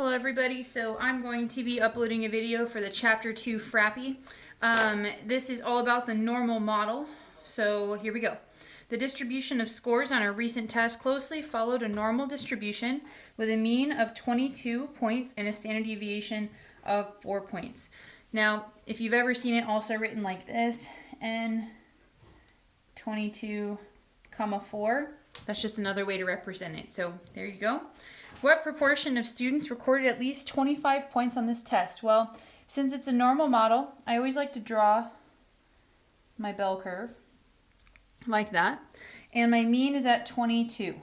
Hello everybody, so I'm going to be uploading a video for the Chapter 2 Frappy. This is all about the normal model, so here we go. The distribution of scores on a recent test closely followed a normal distribution with a mean of 22 points and a standard deviation of 4 points. Now, if you've ever seen it also written like this, n 22, 4, that's just another way to represent it. So there you go. What proportion of students recorded at least 25 points on this test? Well, since it's a normal model, I always like to draw my bell curve like that. And my mean is at 22.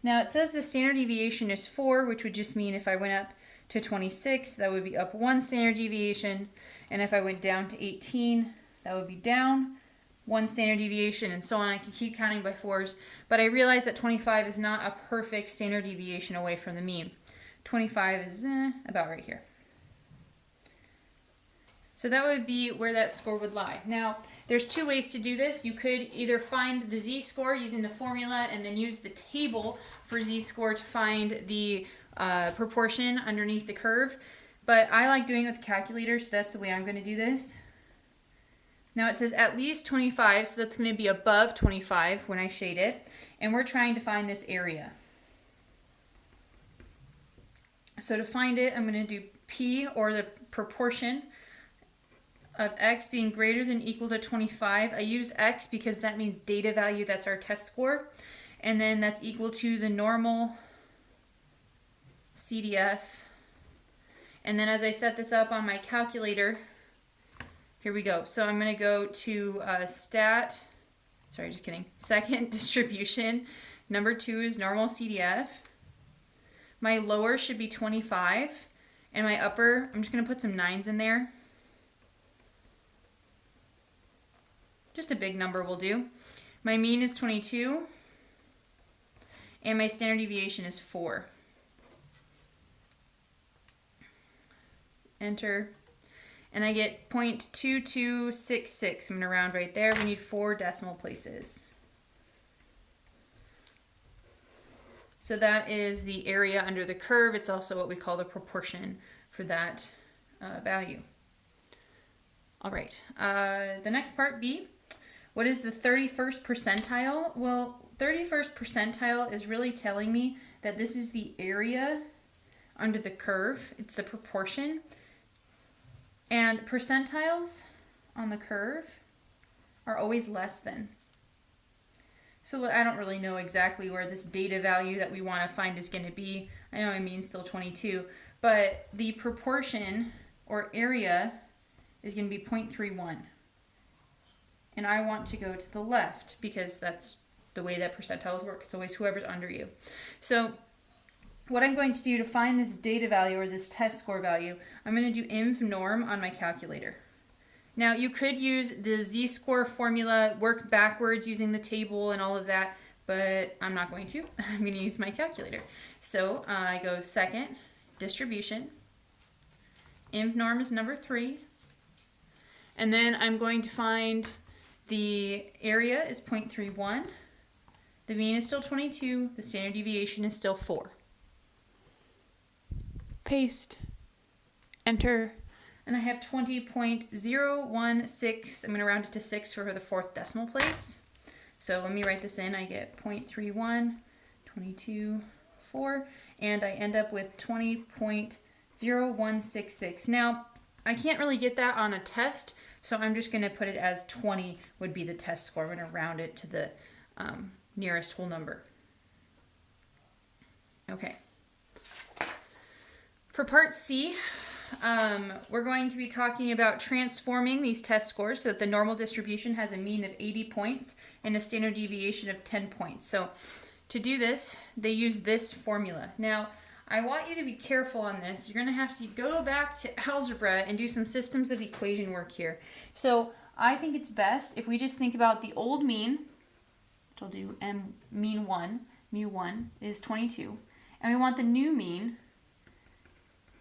Now it says the standard deviation is 4, which would just mean if I went up to 26, that would be up 1 standard deviation. And if I went down to 18, that would be down 1 standard deviation, and so on. I can keep counting by 4s, but I realize that 25 is not a perfect standard deviation away from the mean. 25 is about right here. So that would be where that score would lie. Now, there's two ways to do this. You could either find the z-score using the formula and then use the table for z-score to find the proportion underneath the curve, but I like doing it with the calculator, so that's the way I'm going to do this. Now it says at least 25, so that's going to be above 25 when I shade it. And we're trying to find this area. So to find it, I'm going to do P, or the proportion of x being greater than or equal to 25. I use x because that means data value, that's our test score. And then that's equal to the normal CDF. And then as I set this up on my calculator, here we go. So I'm going to go to second distribution. Number 2 is normal CDF. My lower should be 25. And my upper, I'm just going to put some 9s in there. Just a big number will do. My mean is 22. And my standard deviation is 4. Enter. And I get 0.2266. I'm going to round right there. We need 4 decimal places. So that is the area under the curve. It's also what we call the proportion for that value. All right. The next part, B. What is the 31st percentile? Well, 31st percentile is really telling me that this is the area under the curve. It's the proportion. And percentiles on the curve are always less than. So I don't really know exactly where this data value that we want to find is going to be. I know I mean still 22, but the proportion or area is going to be 0.31. And I want to go to the left because that's the way that percentiles work. It's always whoever's under you. So what I'm going to do to find this data value or this test score value, I'm going to do inv norm on my calculator. Now you could use the z-score formula, work backwards using the table and all of that, but I'm not going to. I'm going to use my calculator. So I go second distribution. Inv norm is number 3. And then I'm going to find the area is 0.31. The mean is still 22. The standard deviation is still 4. Paste, enter, and I have 20.016. I'm going to round it to 6 for the 4th decimal place. So let me write this in. I get 0.31, 22, 4, and I end up with 20.0166. Now, I can't really get that on a test, so I'm just going to put it as 20 would be the test score. I'm going to round it to the nearest whole number. Okay. For part C, we're going to be talking about transforming these test scores so that the normal distribution has a mean of 80 points and a standard deviation of 10 points. So to do this, they use this formula. Now, I want you to be careful on this. You're going to have to go back to algebra and do some systems of equation work here. So I think it's best if we just think about the old mean, which I'll do mean 1, mu 1 is 22, and we want the new mean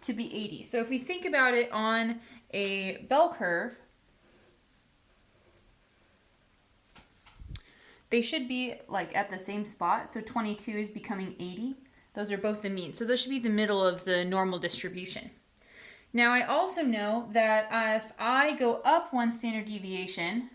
to be 80. So if we think about it on a bell curve, they should be like at the same spot. So 22 is becoming 80. Those are both the mean. So those should be the middle of the normal distribution. Now I also know that if I go up 1 standard deviation,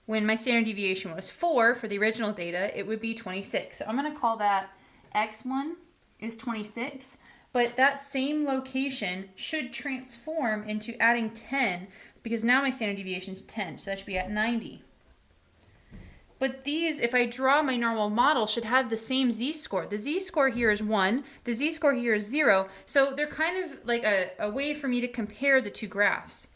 when my standard deviation was 4 for the original data, it would be 26. So I'm going to call that x1 is 26, but that same location should transform into adding 10 because now my standard deviation is 10, so that should be at 90. But these, if I draw my normal model, should have the same z-score. The z-score here is 1, the z-score here is 0, so they're kind of like a way for me to compare the two graphs.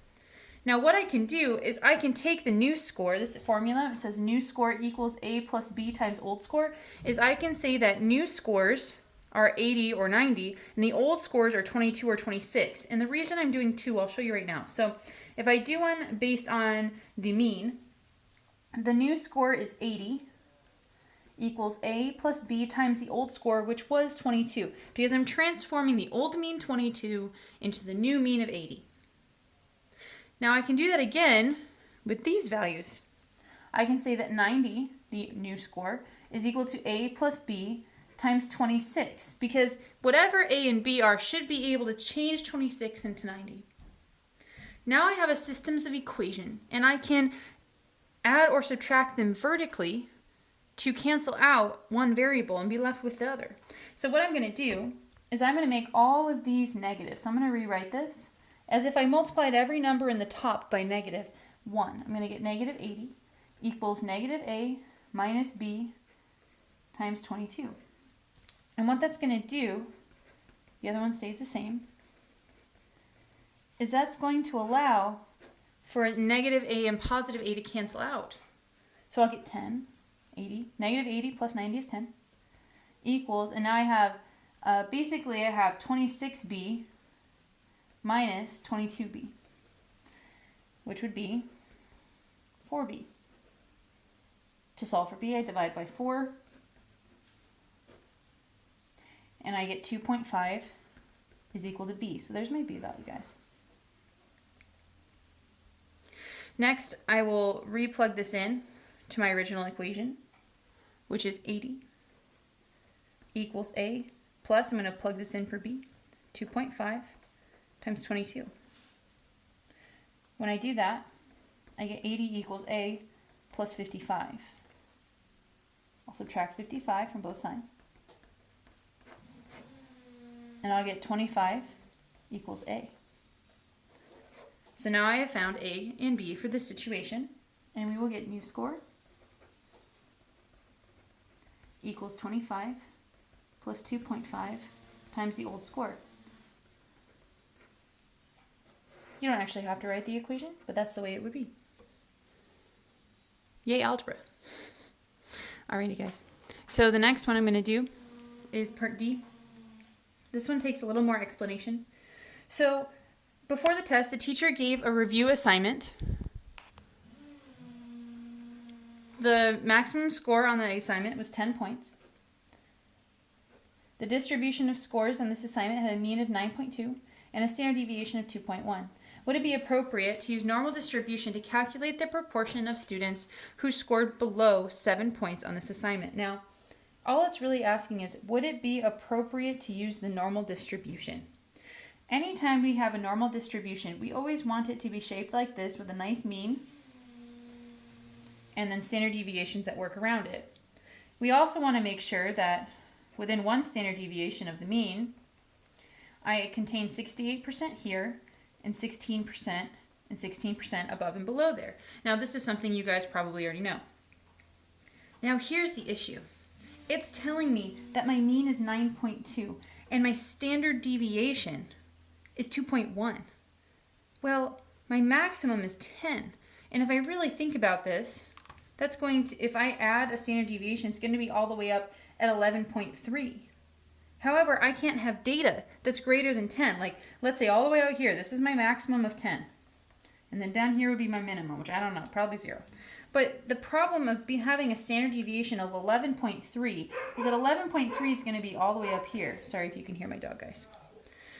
Now what I can do is I can take the new score, this formula, it says new score equals a plus b times old score, is I can say that new scores are 80 or 90, and the old scores are 22 or 26. And the reason I'm doing 2, I'll show you right now. So if I do one based on the mean, the new score is 80 equals a plus b times the old score, which was 22, because I'm transforming the old mean 22 into the new mean of 80. Now I can do that again with these values. I can say that 90, the new score, is equal to a plus b times 26, because whatever a and b are should be able to change 26 into 90. Now I have a systems of equation, and I can add or subtract them vertically to cancel out one variable and be left with the other. So what I'm going to do is I'm going to make all of these negative. So I'm going to rewrite this as if I multiplied every number in the top by negative 1. I'm going to get negative 80 equals negative a minus b times 22. And what that's going to do, the other one stays the same, is that's going to allow for negative a and positive a to cancel out. So I'll get 10, 80, negative 80 plus 90 is 10, equals, and now I have, basically I have 26b minus 22b, which would be 4b. To solve for b, I divide by 4, and I get 2.5 is equal to b. So there's my b value, guys. Next, I will replug this in to my original equation, which is 80 equals a plus, I'm going to plug this in for b, 2.5 times 22. When I do that, I get 80 equals a plus 55. I'll subtract 55 from both sides. And I'll get 25 equals a. So now I have found a and b for this situation, and we will get new score equals 25 plus 2.5 times the old score. You don't actually have to write the equation, but that's the way it would be. Yay, algebra. Alrighty, guys. So the next one I'm going to do is part D. This one takes a little more explanation. So before the test, the teacher gave a review assignment. The maximum score on the assignment was 10 points. The distribution of scores on this assignment had a mean of 9.2 and a standard deviation of 2.1. Would it be appropriate to use normal distribution to calculate the proportion of students who scored below 7 points on this assignment? Now, all it's really asking is, would it be appropriate to use the normal distribution? Anytime we have a normal distribution, we always want it to be shaped like this with a nice mean and then standard deviations that work around it. We also want to make sure that within one standard deviation of the mean, I contain 68% here and 16% and 16% above and below there. Now this is something you guys probably already know. Now here's the issue. It's telling me that my mean is 9.2 and my standard deviation is 2.1. Well, my maximum is 10. And if I really think about this, that's going to, if I add a standard deviation, it's going to be all the way up at 11.3. However, I can't have data that's greater than 10. Like, let's say all the way out here, this is my maximum of 10. And then down here would be my minimum, which I don't know, probably 0. But the problem of having a standard deviation of 11.3 is that 11.3 is going to be all the way up here. Sorry if you can hear my dog, guys.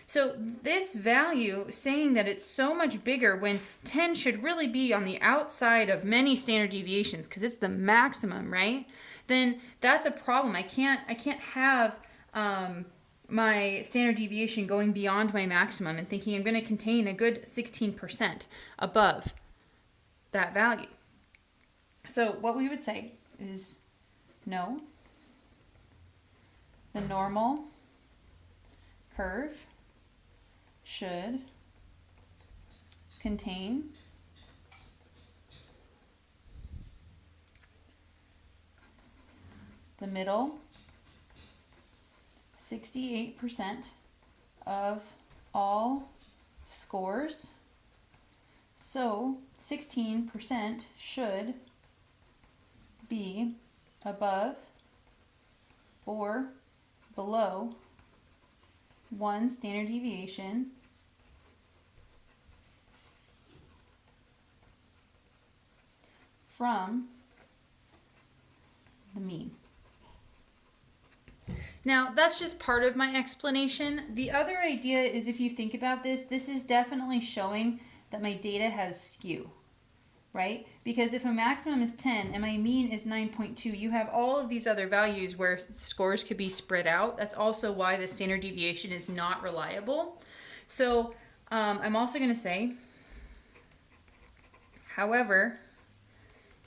So this value saying that it's so much bigger when 10 should really be on the outside of many standard deviations because it's the maximum, right? Then that's a problem. I can't have my standard deviation going beyond my maximum and thinking I'm going to contain a good 16% above that value. So what we would say is no, the normal curve should contain the middle 68% of all scores. So 16% should be above or below 1 standard deviation from the mean. Now, that's just part of my explanation. The other idea is, if you think about this, this is definitely showing that my data has skew, right? Because if a maximum is 10 and my mean is 9.2, you have all of these other values where scores could be spread out. That's also why the standard deviation is not reliable. So I'm also going to say, however,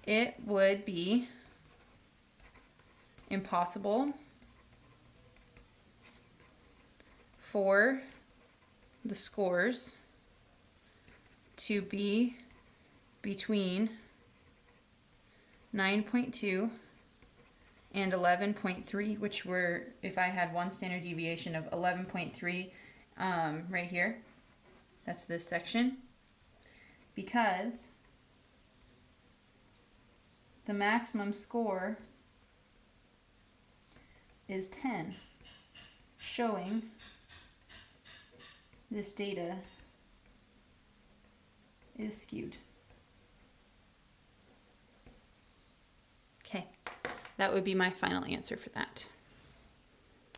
it would be impossible for the scores to be between 9.2 and 11.3, which were, if I had one standard deviation of 11.3 right here, that's this section, because the maximum score is 10, showing this data is skewed. Okay, that would be my final answer for that.